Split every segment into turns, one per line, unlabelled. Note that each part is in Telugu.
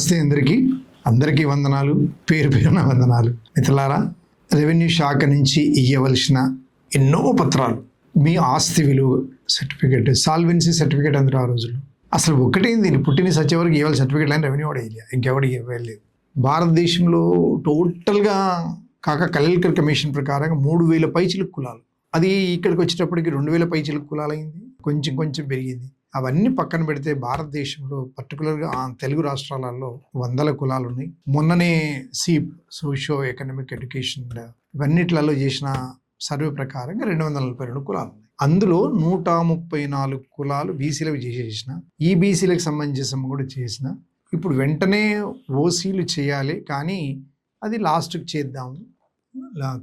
నమస్తే అందరికీ వందనాలు, పేరు పేరున వందనాలు. మిత్రులారా, రెవెన్యూ శాఖ నుంచి ఇవ్వవలసిన ఎన్నో పత్రాలు, మీ ఆస్తి విలువ సర్టిఫికేట్, సాల్వెన్సీ సర్టిఫికేట్ అందరూ ఆ రోజుల్లో అసలు ఒకటేంది, పుట్టిన సచ్చేవరకు ఇవ్వాలి సర్టిఫికేట్ అని రెవెన్యూ వాడు వేయాలి, ఇంకెవడికి ఇవ్వలేదు. భారతదేశంలో టోటల్గా కలెక్టర్ కమిషన్ ప్రకారంగా 3000 పైచిలుకు కులాలు. అది ఇక్కడికి వచ్చేటప్పటికి 2000 పైచిలుకు కులాలైంది, కొంచెం పెరిగింది. అవన్నీ పక్కన పెడితే భారతదేశంలో పర్టికులర్గా తెలుగు రాష్ట్రాలలో 100 కులాలు ఉన్నాయి. మొన్ననే సీప్ సోషియో ఎకనామిక్ ఎడ్యుకేషన్ ఇవన్నిట్లలో చేసిన సర్వే ప్రకారంగా 242 కులాలు ఉన్నాయి. అందులో 134 కులాలు బీసీలకు చేసేసిన, ఈ బీసీలకు సంబంధించిన కూడా చేసిన. ఇప్పుడు వెంటనే ఓసీలు చేయాలి, కానీ అది లాస్ట్కి చేద్దాము,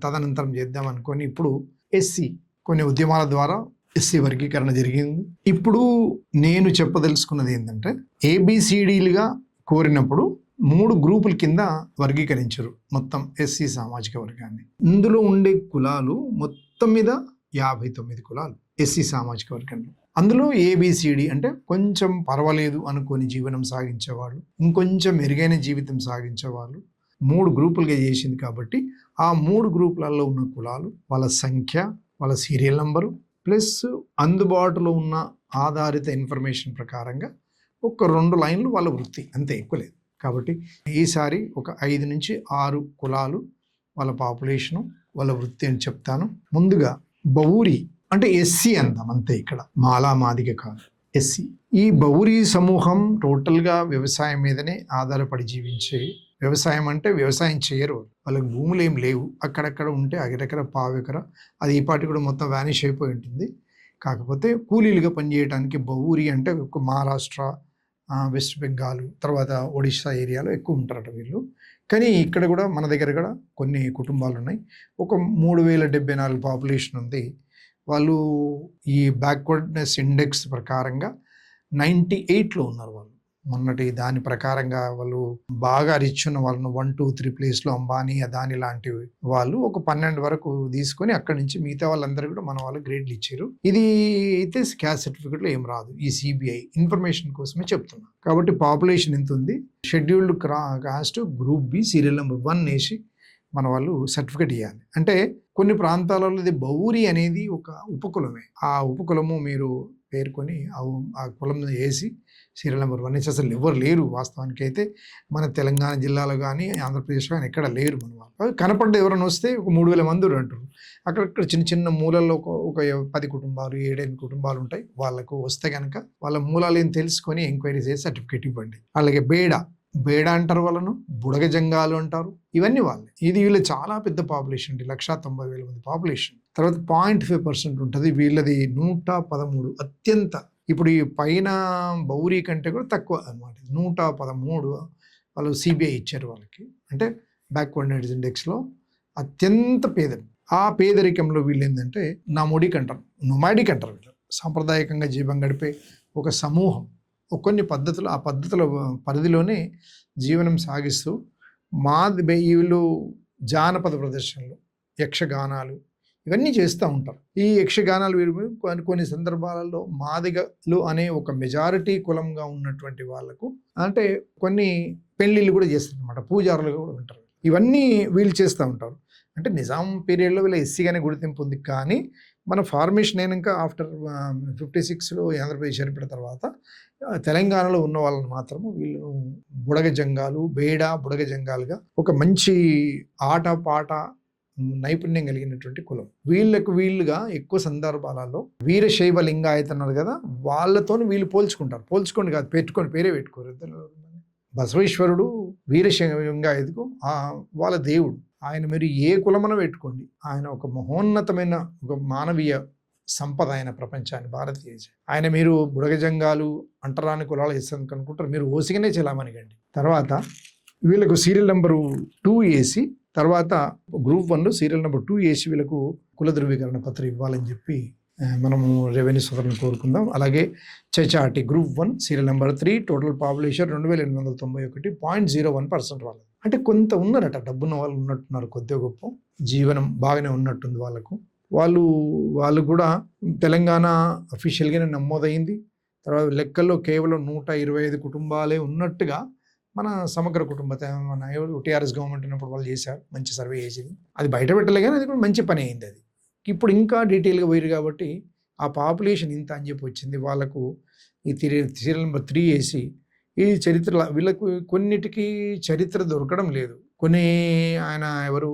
తదనంతరం చేద్దాం అనుకొని ఇప్పుడు ఎస్సీ కొన్ని ఉద్యమాల ద్వారా ఎస్సీ వర్గీకరణ జరిగింది. ఇప్పుడు నేను చెప్పదలుచుకున్నది ఏంటంటే, ఏబిసిడీలుగా కోరినప్పుడు 3 గ్రూపుల కింద వర్గీకరించారు మొత్తం ఎస్సీ సామాజిక వర్గాన్ని. ఇందులో ఉండే కులాలు మొత్తం మీద 59 కులాలు ఎస్సీ సామాజిక వర్గంలో. అందులో ఏబిసిడి అంటే కొంచెం పర్వాలేదు అనుకొని జీవనం సాగించేవాళ్ళు, ఇంకొంచెం మెరుగైన జీవితం సాగించేవాళ్ళు 3 గ్రూపులుగా చేసింది. కాబట్టి ఆ 3 గ్రూపులలో ఉన్న కులాలు, వాళ్ళ సంఖ్య, వాళ్ళ సీరియల్ నంబరు ప్లస్ అందుబాటులో ఉన్న ఆధారిత ఇన్ఫర్మేషన్ ప్రకారంగా ఒక 2 లైన్లు వాళ్ళ వృత్తి, అంతే, ఎక్కువ లేదు. కాబట్టి ఈసారి ఒక 5 నుంచి 6 కులాలు వాళ్ళ పాపులేషను, వాళ్ళ వృత్తి అని చెప్తాను. ముందుగా బౌరి అంటే ఎస్సీ అందాం, అంతే. ఇక్కడ మాలా మాదిగ కాదు, ఎస్సీ. ఈ బౌరి సమూహం టోటల్గా వ్యవసాయం మీదనే ఆధారపడి జీవించే, వ్యవసాయం అంటే వ్యవసాయం చేయరు, వాళ్ళకి భూములు ఏం లేవు, అక్కడక్కడ ఉంటే అగరెకర పావెకర, అది ఈ పాటి కూడా మొత్తం వ్యానిష్ అయిపోయి ఉంటుంది. కాకపోతే కూలీలుగా పనిచేయడానికి బౌరి అంటే ఒక మహారాష్ట్ర, వెస్ట్ బెంగాల్, తర్వాత ఒడిశా ఏరియాలో ఎక్కువ ఉంటారట వీళ్ళు. కానీ ఇక్కడ కూడా మన దగ్గర కూడా కొన్ని కుటుంబాలు ఉన్నాయి. ఒక 3074 పాపులేషన్ ఉంది. వాళ్ళు ఈ బ్యాక్వర్డ్నెస్ ఇండెక్స్ ప్రకారంగా 98లో ఉన్నారు. వాళ్ళు మొన్నటి దాని ప్రకారంగా వాళ్ళు బాగా రిచ్ ఉన్న వాళ్ళను 1, 2, 3 ప్లేస్లో అంబానీ, అదాని లాంటివి వాళ్ళు ఒక 12 వరకు తీసుకొని అక్కడి నుంచి మిగతా వాళ్ళందరూ కూడా మన వాళ్ళు గ్రేడ్లు ఇచ్చారు. ఇది అయితే క్యాస్ట్ సర్టిఫికేట్లో ఏం రాదు, ఈ సిబిఐ ఇన్ఫర్మేషన్ కోసమే చెప్తున్నా. కాబట్టి పాపులేషన్ ఎంత ఉంది, scheduled caste group B serial number 1 వేసి మన వాళ్ళు సర్టిఫికేట్ ఇవ్వాలి. అంటే కొన్ని ప్రాంతాలలో ఇది బౌరి అనేది ఒక ఉపకులమే. ఆ ఉపకులము మీరు పేర్కొని ఆ కులం వేసి సీరియల్ నెంబర్ 1 అసలు ఎవరు లేరు వాస్తవానికి. అయితే మన తెలంగాణ జిల్లాలో కానీ ఆంధ్రప్రదేశ్లో కానీ ఎక్కడ లేరు మన వాళ్ళు. కనపడ్డ ఎవరైనా వస్తే ఒక 3000 మంది అంటారు. అక్కడక్కడ చిన్న మూలల్లో ఒక 10 కుటుంబాలు, 7-8 కుటుంబాలు ఉంటాయి. వాళ్ళకు వస్తే కనుక వాళ్ళ మూలాలు ఏం తెలుసుకొని ఎంక్వైరీ చేసి సర్టిఫికేట్ ఇవ్వండి. అలాగే బేడ అంటారు వాళ్ళను, బుడగ జంగాలు అంటారు, ఇవన్నీ వాళ్ళే. ఇది వీళ్ళు చాలా పెద్ద పాపులేషన్ అండి, 190,000 మంది పాపులేషన్. తర్వాత 0.5% ఉంటుంది వీళ్ళది 113 అత్యంత. ఇప్పుడు ఈ పైన బౌరీ కంటే కూడా తక్కువ అనమాట, 113 వాళ్ళు సిబిఐ ఇచ్చారు వాళ్ళకి. అంటే బ్యాక్వర్డ్నెస్ ఇండెక్స్లో అత్యంత పేదరి. ఆ పేదరికంలో వీళ్ళు ఏంటంటే నొమాడిక్ అంటారు వీళ్ళు. సాంప్రదాయకంగా జీవం గడిపే ఒక సమూహం. కొన్ని పద్ధతులు, ఆ పద్ధతుల పరిధిలోనే జీవనం సాగిస్తూ వీళ్ళు జానపద ప్రదర్శనలు, యక్షగానాలు ఇవన్నీ చేస్తూ ఉంటారు. ఈ యక్షగానాలు కొన్ని సందర్భాలలో మాదిగలు అనే ఒక మెజారిటీ కులంగా ఉన్నటువంటి వాళ్ళకు అంటే కొన్ని పెళ్ళిళ్ళు కూడా చేస్తారు అనమాట, పూజారులుగా కూడా ఉంటారు. ఇవన్నీ వీళ్ళు చేస్తూ ఉంటారు. అంటే నిజాం పీరియడ్లో వీళ్ళ ఎస్సీగానే గుర్తింపు ఉంది. కానీ మన ఫార్మేషన్ అయినాక ఆఫ్టర్ 56లో ఆంధ్రప్రదేశ్ ఏర్పడిన తర్వాత తెలంగాణలో ఉన్న వాళ్ళని మాత్రము వీళ్ళు బుడగ జంగాలుగా ఒక మంచి ఆట పాట నైపుణ్యం కలిగినటువంటి కులం. వీళ్ళుగా ఎక్కువ సందర్భాలలో వీరశైవ లింగాయత్ అన్నారు కదా, వాళ్ళతో వీళ్ళు పోల్చుకోండి కాదు, పేరే పెట్టుకోరు. బసవేశ్వరుడు వీరశైవ లింగాయత్కు వాళ్ళ దేవుడు ఆయన. మీరు ఏ కులమన పెట్టుకోండి, ఆయన ఒక మహోన్నతమైన ఒక మానవీయ సంపద, ఆయన ప్రపంచాన్ని, భారతీయ. ఆయన మీరు బుడగజంగాలు అంటరాని కులాలు ఇస్తాను అనుకుంటారు, మీరు ఓసిగానే చెలామనిగండి. తర్వాత వీళ్ళకు సీరియల్ నెంబరు 2 వేసి, తర్వాత గ్రూప్ 1 సీరియల్ నెంబర్ 2 వేసి వీళ్ళకు కుల ధృవీకరణ పత్రం ఇవ్వాలని చెప్పి మనము రెవెన్యూ సోదరులను కోరుకుందాం. అలాగే Chachati group 1 serial number 3 total population 2891, 0.01% వాళ్ళు. అంటే కొంత ఉన్నారట, డబ్బున్న వాళ్ళు ఉన్నట్టున్నారు, కొద్దిగా గొప్ప జీవనం బాగానే ఉన్నట్టుంది వాళ్ళకు. వాళ్ళు కూడా తెలంగాణ అఫీషియల్గానే నమోదైంది. తర్వాత లెక్కల్లో కేవలం 125 కుటుంబాలే ఉన్నట్టుగా మన సమగ్ర కుటుంబత మన టీఆర్ఎస్ గవర్నమెంట్ ఉన్నప్పుడు వాళ్ళు చేశారు, మంచి సర్వే చేసింది. అది బయట పెట్టలే కానీ అది కూడా మంచి పని అయింది. అది ఇప్పుడు ఇంకా డీటెయిల్గా పోయారు కాబట్టి ఆ పాపులేషన్ ఇంత అని చెప్పి వచ్చింది. వాళ్ళకు ఈ సీరియల్ నెంబర్ 3 వేసి ఈ చరిత్ర వీళ్ళకు కొన్నిటికి చరిత్ర దొరకడం లేదు. కొన్ని ఆయన ఎవరు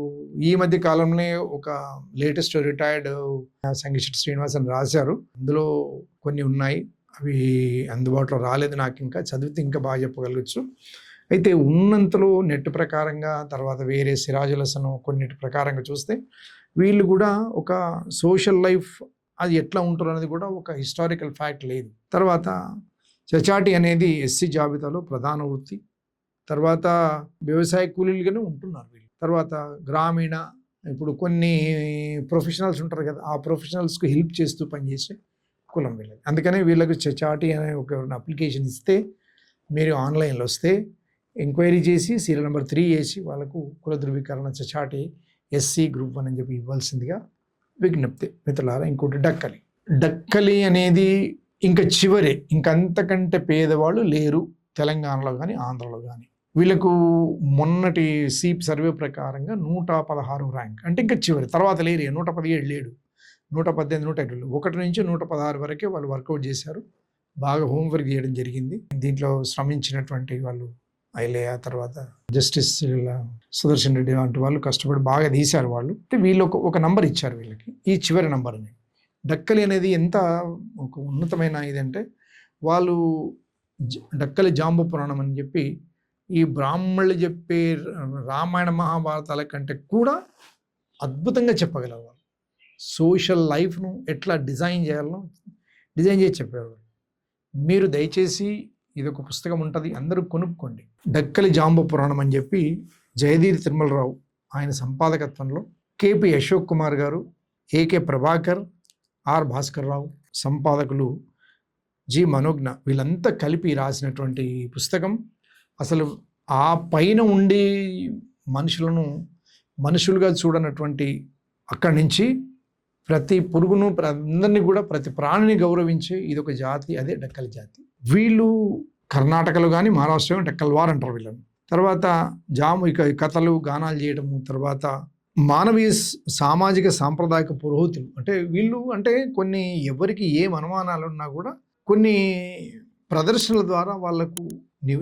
ఈ మధ్య కాలంలో ఒక లేటెస్ట్ రిటైర్డ్ సంగీత శ్రీనివాసన్ రాశారు. అందులో కొన్ని ఉన్నాయి, అవి అందుబాటులో రాలేదు. నాకు ఇంకా చదివితే ఇంకా బాగా చెప్పగలగచ్చు. అయితే ఉన్నంతలో నెట్ ప్రకారంగా, తర్వాత వేరే సిరాజులసను కొన్నిటి ప్రకారంగా చూస్తే వీళ్ళు కూడా ఒక సోషల్ లైఫ్ అది ఎట్లా ఉంటారు అనేది కూడా ఒక హిస్టారికల్ ఫ్యాక్ట్ లేదు. తర్వాత చచాటి అనేది ఎస్సీ జాబితాలో ప్రధాన వృత్తి. తర్వాత వ్యవసాయ కూలీలుగానే ఉంటున్నారు వీళ్ళు. తర్వాత గ్రామీణ, ఇప్పుడు కొన్ని ప్రొఫెషనల్స్ ఉంటారు కదా, ఆ ప్రొఫెషనల్స్కి హెల్ప్ చేస్తూ పనిచేసే కులం వీళ్ళకి. అందుకనే వీళ్ళకి చచాటి అనే ఒక అప్లికేషన్ ఇస్తే మీరు ఆన్లైన్లో వస్తే ఎంక్వైరీ చేసి సీరియల్ నెంబర్ 3 వేసి వాళ్ళకు కుల ధృవీకరణ చచాటి ఎస్సీ గ్రూప్ 1 అని చెప్పి ఇవ్వాల్సిందిగా విజ్ఞప్తి. మిత్రులారా, ఇంకోటి డక్కలి అనేది ఇంకా చివరే, ఇంకంతకంటే పేదవాళ్ళు లేరు తెలంగాణలో కానీ ఆంధ్రలో కానీ. వీళ్ళకు మొన్నటి సీప్ సర్వే ప్రకారంగా 116 ర్యాంక్, అంటే ఇంకా చివరి, తర్వాత లేరు, 117 లేడు, 118, 120, 1 నుంచి 116 వరకే వాళ్ళు వర్కౌట్ చేశారు. బాగా హోంవర్క్ చేయడం జరిగింది. దీంట్లో శ్రమించినటువంటి వాళ్ళు ఐలయ్య, తర్వాత జస్టిస్ సుదర్శన్ రెడ్డి వంటి వాళ్ళు కష్టపడి బాగా తీశారు వాళ్ళు. వీళ్ళు ఒక నంబర్ ఇచ్చారు వీళ్ళకి, ఈ చివరి నంబర్ని. డక్కలి అనేది ఎంత ఒక ఉన్నతమైన ఇదంటే, వాళ్ళు డక్కలి జాంబ పురాణం అని చెప్పి ఈ బ్రాహ్మణులు చెప్పే రామాయణ మహాభారతాల కంటే కూడా అద్భుతంగా చెప్పగలరు. వాళ్ళు సోషల్ లైఫ్ను ఎట్లా డిజైన్ చేయాలో డిజైన్ చేసి చెప్పారు. మీరు దయచేసి ఇది ఒక పుస్తకం ఉంటుంది, అందరూ కొనుక్కోండి. డక్కలి జాంబ పురాణం అని చెప్పి జయధీర్ తిరుమలరావు ఆయన సంపాదకత్వంలో కేపీ అశోక్ కుమార్ గారు, ఏకే ప్రభాకర్, ఆర్ భాస్కర్ రావు సంపాదకులు, జి మనోజ్ఞ, వీళ్ళంతా కలిపి రాసినటువంటి పుస్తకం. అసలు ఆ పైన ఉండి మనుషులను మనుషులుగా చూడనటువంటి, అక్కడి నుంచి ప్రతి పురుగును అందరినీ కూడా ప్రతి ప్రాణిని గౌరవించే ఇదొక జాతి, అదే డక్కలి జాతి. వీళ్ళు కర్ణాటకలో కానీ మహారాష్ట్రలో డక్కల్వార్ అంటారు వీళ్ళని. తర్వాత ఇక కథలు గానాలు చేయడము, తర్వాత మానవీయ సామాజిక సాంప్రదాయక పురోహితులు. అంటే వీళ్ళు అంటే కొన్ని ఎవరికి ఏం అనుమానాలు ఉన్నా కూడా కొన్ని ప్రదర్శనల ద్వారా వాళ్లకు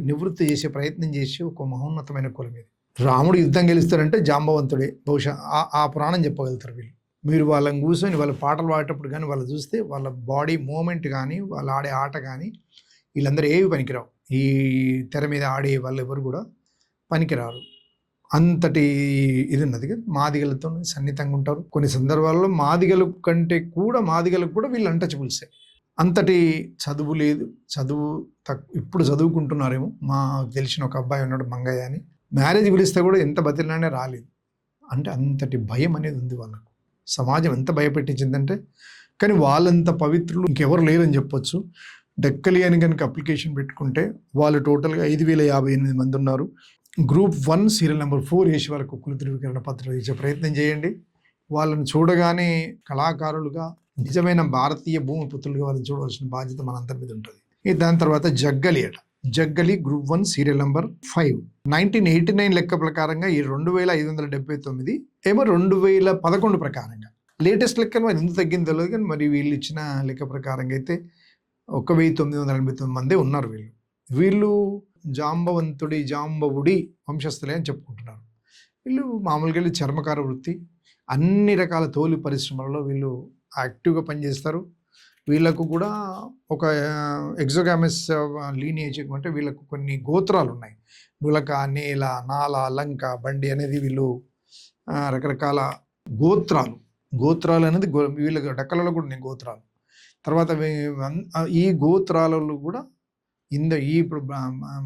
నివృత్తి చేసే ప్రయత్నం చేసి ఒక మహోన్నతమైన కులం ఇది. రాముడు యుద్ధం గెలుస్తారంటే జాంబవంతుడే బహుశా ఆ పురాణం చెప్పగలుగుతారు వీళ్ళు. మీరు వాళ్ళని కూర్చొని వాళ్ళ పాటలు పాడేటప్పుడు కానీ వాళ్ళు చూస్తే వాళ్ళ బాడీ మూమెంట్ కానీ వాళ్ళు ఆడే ఆట కానీ వీళ్ళందరూ ఏవి పనికిరావు. ఈ తెర మీద ఆడే వాళ్ళు ఎవరు కూడా పనికిరారు. అంతటి ఇది ఉన్నది కదా. మాదిగలతో సన్నిహితంగా ఉంటారు. కొన్ని సందర్భాల్లో మాదిగల కంటే కూడా మాదిగలకు కూడా వీళ్ళు అంటచబుల్సే. అంతటి చదువు లేదు, ఇప్పుడు చదువుకుంటున్నారేమో. మా తెలిసిన ఒక అబ్బాయి ఉన్నాడు మంగయ్య అని, మ్యారేజ్ పిలిస్తే కూడా ఎంత బతిలానే రాలేదు. అంటే అంతటి భయం అనేది ఉంది వాళ్ళకు. సమాజం ఎంత భయపెట్టించిందంటే, కానీ వాళ్ళంత పవిత్రులు ఇంకెవరు లేరని చెప్పొచ్చు. డక్కలి అని కనుక అప్లికేషన్ పెట్టుకుంటే వాళ్ళు టోటల్గా 5,058 మంది ఉన్నారు. గ్రూప్ 1 సీరియల్ నెంబర్ 4 వేసి వాళ్ళకు కుల ధృవీకరణ పత్రాలు ఇచ్చే ప్రయత్నం చేయండి. వాళ్ళని చూడగానే కళాకారులుగా, నిజమైన భారతీయ భూమిపుత్రులుగా వాళ్ళని చూడవలసిన బాధ్యత మనందరి మీద ఉంటుంది. దాని తర్వాత జగ్గలి గ్రూప్ 1 సీరియల్ నెంబర్ 5 1989 లెక్క ప్రకారంగా ఈ 2,579 ఏమో 2011 ప్రకారంగా లేటెస్ట్ లెక్కలు మరి ఎందుకు తగ్గింది తెలియదు. కానీ మరి వీళ్ళు ఇచ్చిన లెక్క ప్రకారంగా అయితే 1,989 మందే ఉన్నారు. వీళ్ళు జాంబవుడి వంశస్థులే అని చెప్పుకుంటున్నారు. వీళ్ళు మామూలుగా చర్మకార వృత్తి, అన్ని రకాల తోలు పరిశ్రమలలో వీళ్ళు యాక్టివ్గా పనిచేస్తారు. వీళ్ళకు కూడా ఒక ఎగ్జోగామస్ లీనియేజ్ అంటే వీళ్ళకు కొన్ని గోత్రాలు ఉన్నాయి. నులక, నేల, నాల, లంక, బండి అనేది వీళ్ళు రకరకాల గోత్రాలు అనేది వీళ్ళ డక్కలలో కూడా ఉన్నాయి గోత్రాలు. తర్వాత ఈ గోత్రాలలో కూడా ఇప్పుడు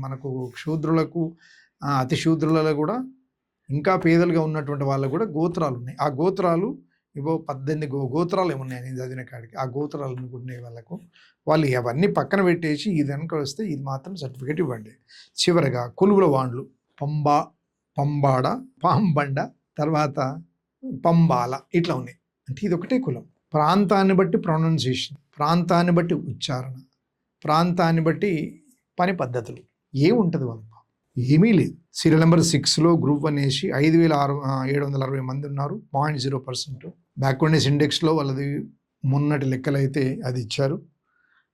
మనకు శూద్రులకు, అతి శూద్రులలో కూడా ఇంకా పేదలుగా ఉన్నటువంటి వాళ్ళకు కూడా గోత్రాలు ఉన్నాయి. ఆ గోత్రాలు 18 గోత్రాలు ఏమున్నాయి నేను చదివిన కాడికి. ఆ గోత్రాలు ఉన్నాయి వాళ్ళకు. వాళ్ళు అవన్నీ పక్కన పెట్టేసి ఇది వెనక వస్తే ఇది మాత్రం సర్టిఫికేట్ ఇవ్వండి. చివరగా కొలువుల వాండ్లు పంబాడ, పాంబండ, తర్వాత పంబాల ఇట్లా ఉన్నాయి. అంటే ఇది ఒకటే కులం. ప్రాంతాన్ని బట్టి ప్రొనౌన్సియేషన్, ప్రాంతాన్ని బట్టి ఉచ్చారణ, ప్రాంతాన్ని బట్టి పని పద్ధతులు ఏముంటుంది వాళ్ళకు. ఏమీ లేదు. సీరియల్ నెంబర్ 6లో గ్రూప్ 1 వేసి 5,760 మంది ఉన్నారు. 0.0%. బ్యాక్వర్డ్నెస్ ఇండెక్స్లో వాళ్ళది మొన్నటి లెక్కలైతే అది ఇచ్చారు.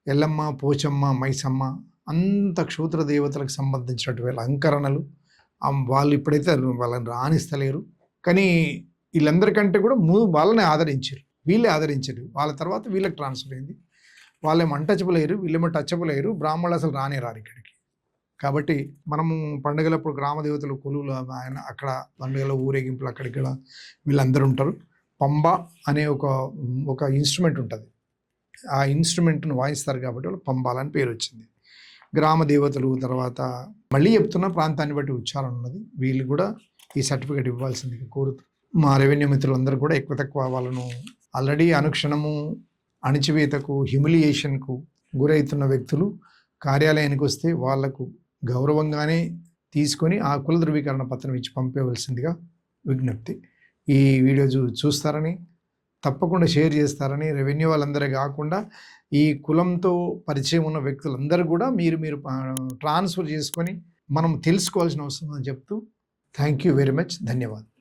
ఎల్లమ్మ, పోచమ్మ, మైసమ్మ అంత క్షూద్ర దేవతలకు సంబంధించినటువంటి అలంకరణలు వాళ్ళు ఇప్పుడైతే వాళ్ళని రాణిస్తలేరు. కానీ వీళ్ళందరికంటే కూడా వాళ్ళని ఆదరించారు, వీళ్ళే ఆదరించారు. వాళ్ళ తర్వాత వీళ్ళకి ట్రాన్స్ఫర్ అయింది. వాళ్ళేమో అన్టచబుల్ అయ్యారు, వీళ్ళేమో టచబుల్ అయ్యారు. బ్రాహ్మణులు అసలు రానే రారు ఇక్కడికి. కాబట్టి మనము పండుగలప్పుడు గ్రామ దేవతలు కొలువులు ఆయన అక్కడ పండుగల ఊరేగింపులు అక్కడిక్కడ వీళ్ళందరూ ఉంటారు. పంబ అనే ఒక ఇన్స్ట్రుమెంట్ ఉంటుంది. ఆ ఇన్స్ట్రుమెంట్ను వాయిస్తారు కాబట్టి వాళ్ళు పంబాల అని పేరు వచ్చింది. గ్రామ దేవతలు తర్వాత మళ్ళీ చెప్తున్న ప్రాంతాన్ని బట్టి ఉచ్చారణ ఉన్నది. వీళ్ళు కూడా ఈ సర్టిఫికేట్ ఇవ్వాల్సింది కోరుతూ మా రెవెన్యూ మిత్రులందరూ కూడా ఎక్కువ తక్కువ వాళ్ళను ఆల్రెడీ అనుక్షణము అణిచివేతకు హ్యూమిలియేషన్కు గురవుతున్న వ్యక్తులు కార్యాలయానికి వస్తే వాళ్లకు గౌరవంగానే తీసుకొని ఆ కుల ధృవీకరణ పత్రం ఇచ్చి పంపేవలసిందిగా విజ్ఞప్తి. ఈ వీడియో చూస్తారని తప్పకుండా షేర్ చేస్తారని, రెవెన్యూ వాళ్ళందరే కాకుండా ఈ కులంతో పరిచయం ఉన్న వ్యక్తులందరూ కూడా మీరు ట్రాన్స్ఫర్ చేసుకొని మనం తెలుసుకోవాల్సిన అవసరం అని చెప్తూ థ్యాంక్ యూ వెరీ మచ్. ధన్యవాదాలు.